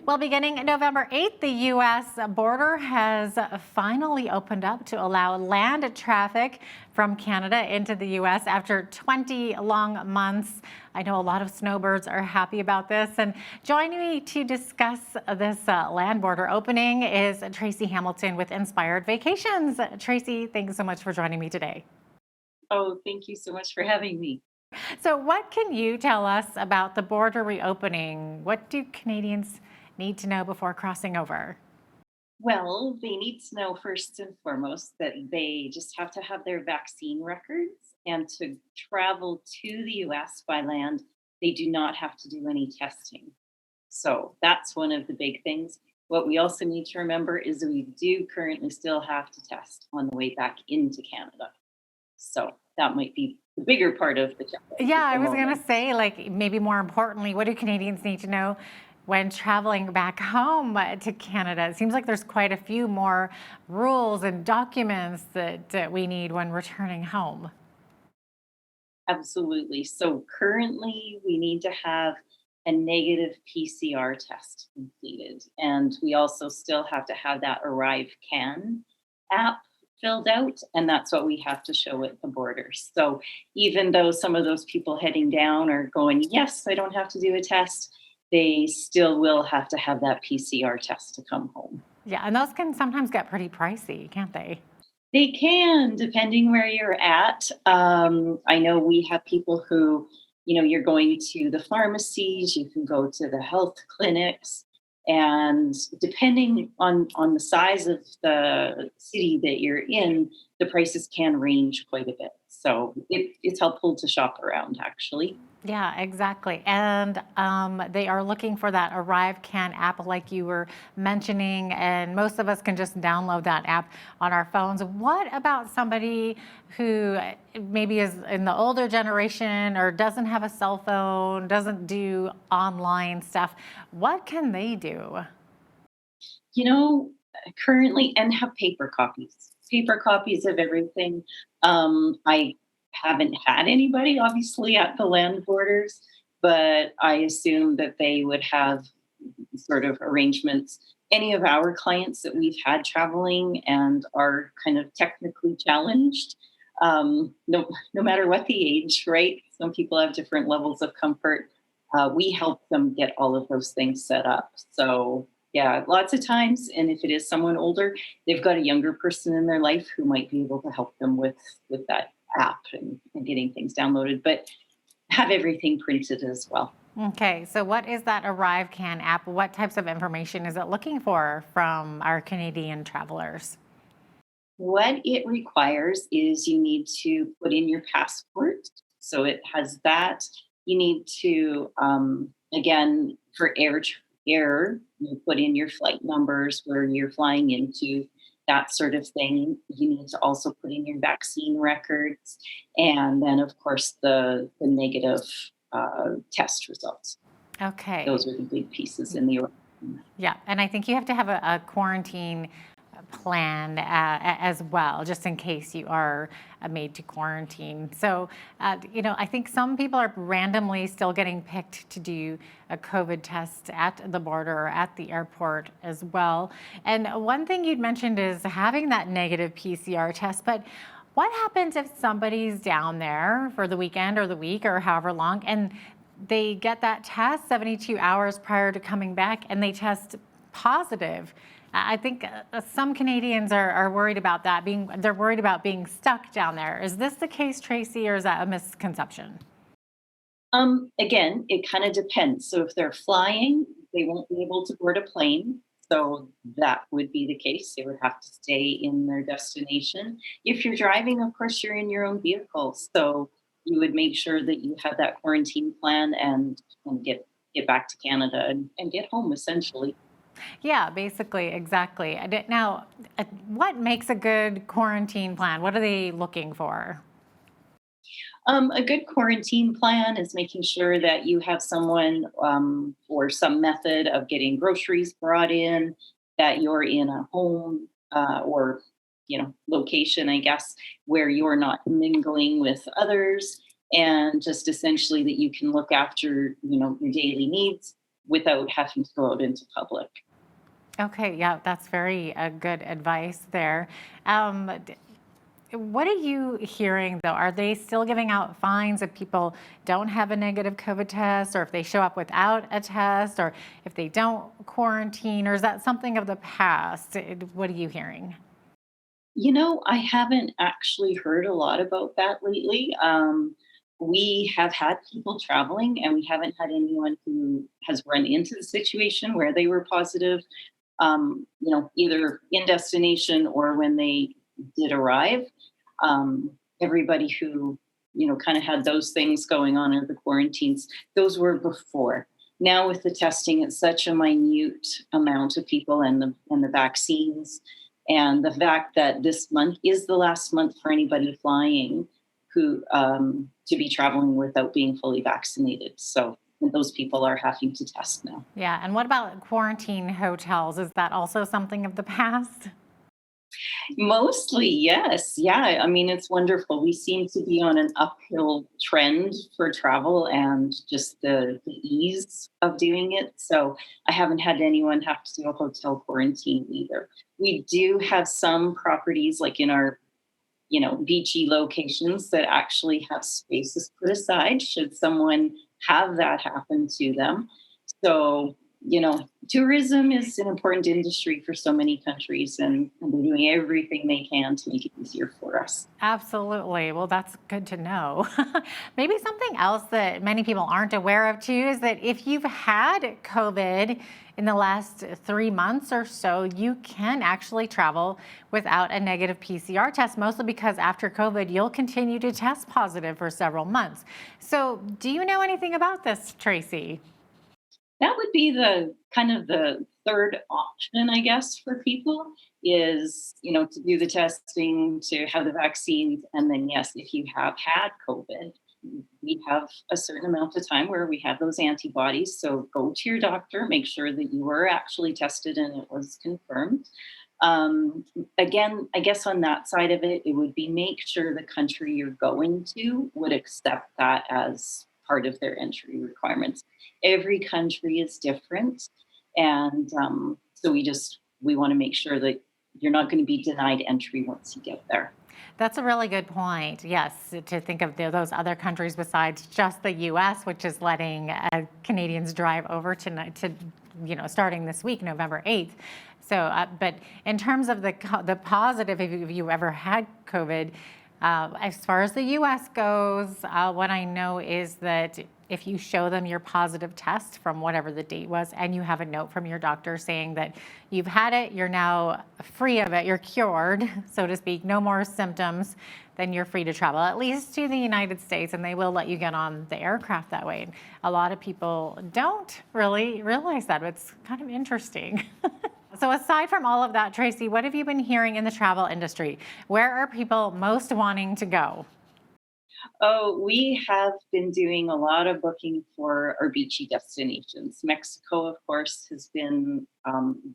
Well, beginning November 8th, the U.S. border has finally opened up to allow land traffic from Canada into the U.S. after 20 long months. I know a lot of snowbirds are happy about this. And joining me to discuss this land border opening is Tracy Hamilton with Inspired Vacations. Tracy, thanks so much for joining me today. Oh, thank you so much for having me. So, what can you tell us about the border reopening? What do Canadians need to know before crossing over? Well, they need to know first and foremost that they just have to have their vaccine records, and to travel to the US by land, they do not have to do any testing. So that's one of the big things. What we also need to remember is that we do currently still have to test on the way back into Canada. So that might be the bigger part of the challenge Yeah, at I the was going moment. to say, like, maybe more importantly, what do Canadians need to know when traveling back home to Canada? It seems like there's quite a few more rules and documents that we need when returning home. Absolutely. So currently, we need to have a negative PCR test completed. And we also still have to have that Arrive Can app filled out. And that's what we have to show at the border. So even though some of those people heading down are going, yes, I don't have to do a test, they still will have to have that PCR test to come home. Yeah, and those can sometimes get pretty pricey, can't they? They can, depending where you're at. I know we have people who, you're going to the pharmacies, you can go to the health clinics, and depending on the size of the city that you're in, the prices can range quite a bit. So it's helpful to shop around, actually. Yeah, exactly. And they are looking for that Arrive Can app, like you were mentioning, and most of us can just download that app on our phones. What about somebody who maybe is in the older generation or doesn't have a cell phone, doesn't do online stuff? What can they do? You know, currently and have paper copies of everything. I haven't had anybody, obviously, at the land borders, but I assume that they would have sort of arrangements. Any of our clients that we've had traveling and are kind of technically challenged, no matter what the age, right? Some people have different levels of comfort. We help them get all of those things set up. So yeah, lots of times, and if it is someone older, they've got a younger person in their life who might be able to help them with that app and getting things downloaded, but have everything printed as well. Okay, so what is that Arrive Can app? What types of information is it looking for from our Canadian travelers? What it requires is you need to put in your passport. So it has that. You need to, again, for air, you put in your flight numbers, where you're flying into, that sort of thing. You need to also put in your vaccine records, and then, of course, the negative test results. Okay. Those are the big pieces in the. Yeah, and I think you have to have a quarantine plan as well, just in case you are made to quarantine. So, I think some people are randomly still getting picked to do a COVID test at the border or at the airport as well. And one thing you'd mentioned is having that negative PCR test, but what happens if somebody's down there for the weekend or the week or however long, and they get that test 72 hours prior to coming back and they test positive? I think some Canadians are worried about that they're worried about being stuck down there. Is this the case, Tracy, or is that a misconception? Again, it kind of depends. So if they're flying, they won't be able to board a plane. So that would be the case. They would have to stay in their destination. If you're driving, of course, you're in your own vehicle. So you would make sure that you have that quarantine plan, and get back to Canada, and get home essentially. Yeah, basically, exactly. Now, what makes a good quarantine plan? What are they looking for? A good quarantine plan is making sure that you have someone, or some method of getting groceries brought in, that you're in a home, or location, I guess, where you're not mingling with others, and just essentially that you can look after your daily needs. without having to go out into public. Okay, yeah, that's very good advice there. Um, what are you hearing though? Are they still giving out fines if people don't have a negative COVID test, or if they show up without a test, or if they don't quarantine, or is that something of the past? What are you hearing? I haven't actually heard a lot about that lately. We have had people traveling, and we haven't had anyone who has run into the situation where they were positive, either in destination or when they did arrive. Everybody who, kind of had those things going on or the quarantines, those were before. Now with the testing, it's such a minute amount of people and the vaccines and the fact that this month is the last month for anybody flying who to be traveling without being fully vaccinated. So those people are having to test now. Yeah, and what about quarantine hotels? Is that also something of the past? Mostly, yes. Yeah. I mean, it's wonderful. We seem to be on an uphill trend for travel and just the ease of doing it. So I haven't had anyone have to do a hotel quarantine either. We do have some properties like in our, beachy locations that actually have spaces put aside should someone have that happen to them. So, tourism is an important industry for so many countries, and they're doing everything they can to make it easier for us. Absolutely. Well, that's good to know. Maybe something else that many people aren't aware of too is that if you've had COVID in the last 3 months or so, you can actually travel without a negative PCR test, mostly because after COVID, you'll continue to test positive for several months. So, do you know anything about this, Tracy? That would be the kind of the third option, I guess, for people is, to do the testing, to have the vaccines. And then, yes, if you have had COVID, we have a certain amount of time where we have those antibodies. So go to your doctor, make sure that you were actually tested and it was confirmed. Again, I guess on that side of it, it would be make sure the country you're going to would accept that as part of their entry requirements. Every country is different, and so we want to make sure that you're not going to be denied entry once you get there. That's a really good point. Yes, to think of those other countries besides just the U.S., which is letting Canadians drive over to starting this week, November 8th. So, but in terms of the positive, if you ever had COVID, as far as the U.S. goes, what I know is that if you show them your positive test from whatever the date was, and you have a note from your doctor saying that you've had it, you're now free of it, you're cured, so to speak, no more symptoms, then you're free to travel, at least to the United States, and they will let you get on the aircraft that way. A lot of people don't really realize that. It's kind of interesting. So aside from all of that, Tracy, what have you been hearing in the travel industry? Where are people most wanting to go? Oh, we have been doing a lot of booking for our beachy destinations. Mexico, of course, has been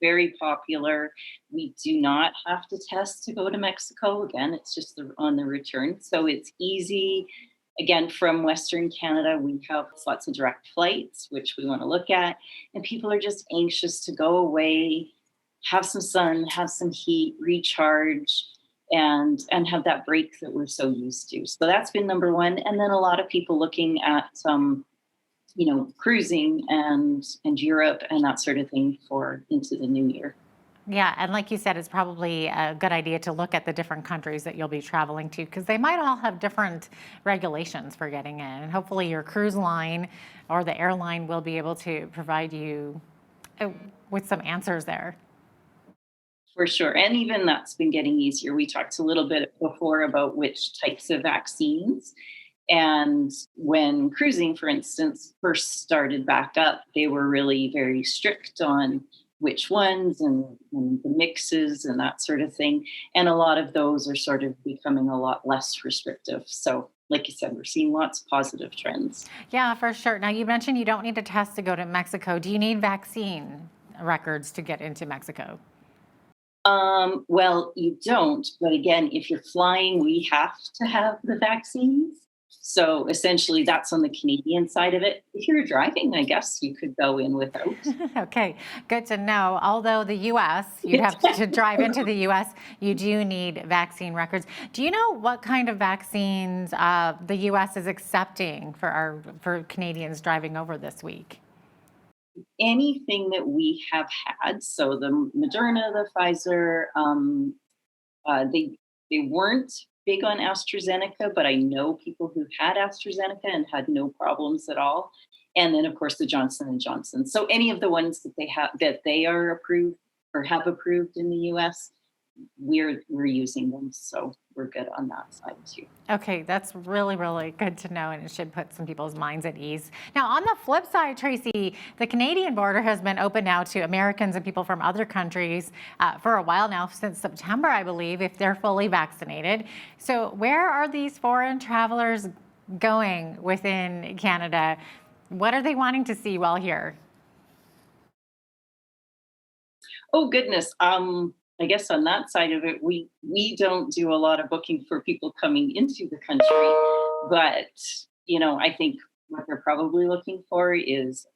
very popular. We do not have to test to go to Mexico. Again, it's just on the return. So it's easy. Again, from Western Canada, we have lots of direct flights, which we want to look at. And people are just anxious to go away, have some sun, have some heat, recharge, and have that break that we're so used to. So that's been number one. And then a lot of people looking at cruising and Europe and that sort of thing for into the new year. Yeah, and like you said, it's probably a good idea to look at the different countries that you'll be traveling to because they might all have different regulations for getting in. And hopefully, your cruise line or the airline will be able to provide you uh, with some answers there. For sure. And even that's been getting easier. We talked a little bit before about which types of vaccines. And when cruising, for instance, first started back up, they were really very strict on which ones and the mixes and that sort of thing. And a lot of those are sort of becoming a lot less restrictive. So, like you said, we're seeing lots of positive trends. Yeah, for sure. Now, you mentioned you don't need a test to go to Mexico. Do you need vaccine records to get into Mexico? Well, you don't. But again, if you're flying, we have to have the vaccines. So essentially, that's on the Canadian side of it. If you're driving, I guess you could go in without. Okay, good to know. Although the US, you'd have to drive into the US, you do need vaccine records. Do you know what kind of vaccines the US is accepting for Canadians driving over this week? Anything that we have had, so the Moderna, the Pfizer, they weren't big on AstraZeneca, but I know people who've had AstraZeneca and had no problems at all. And then, of course, the Johnson and Johnson. So any of the ones that they are approved or have approved in the U.S., we're using them, so we're good on that side too. Okay, that's really, really good to know, and it should put some people's minds at ease. Now, on the flip side, Tracy, the Canadian border has been open now to Americans and people from other countries for a while now, since September, I believe, if they're fully vaccinated. So, where are these foreign travelers going within Canada? What are they wanting to see while here? Oh goodness. I guess on that side of it, we don't do a lot of booking for people coming into the country, but I think what they're probably looking for is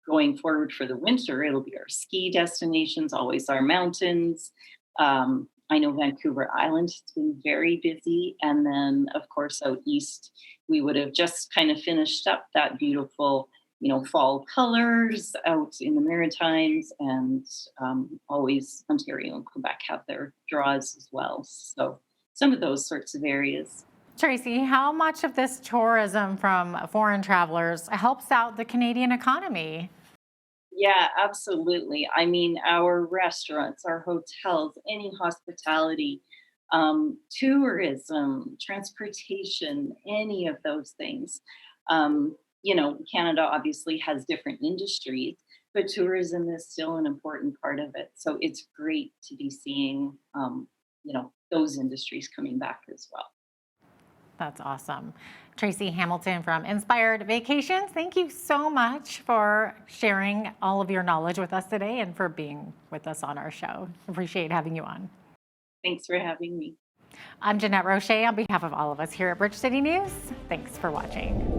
going forward for the winter. It'll be our ski destinations, always our mountains. I know Vancouver Island has been very busy, and then of course out east, we would have just kind of finished up that beautiful fall colors out in the Maritimes, and always Ontario and Quebec have their draws as well. So some of those sorts of areas. Tracy, how much of this tourism from foreign travelers helps out the Canadian economy? Yeah, absolutely. I mean, our restaurants, our hotels, any hospitality, tourism, transportation, any of those things. Canada obviously has different industries, but tourism is still an important part of it. So it's great to be seeing, those industries coming back as well. That's awesome. Tracy Hamilton from Inspired Vacations, thank you so much for sharing all of your knowledge with us today and for being with us on our show. Appreciate having you on. Thanks for having me. I'm Jeanette Roche on behalf of all of us here at Bridge City News. Thanks for watching.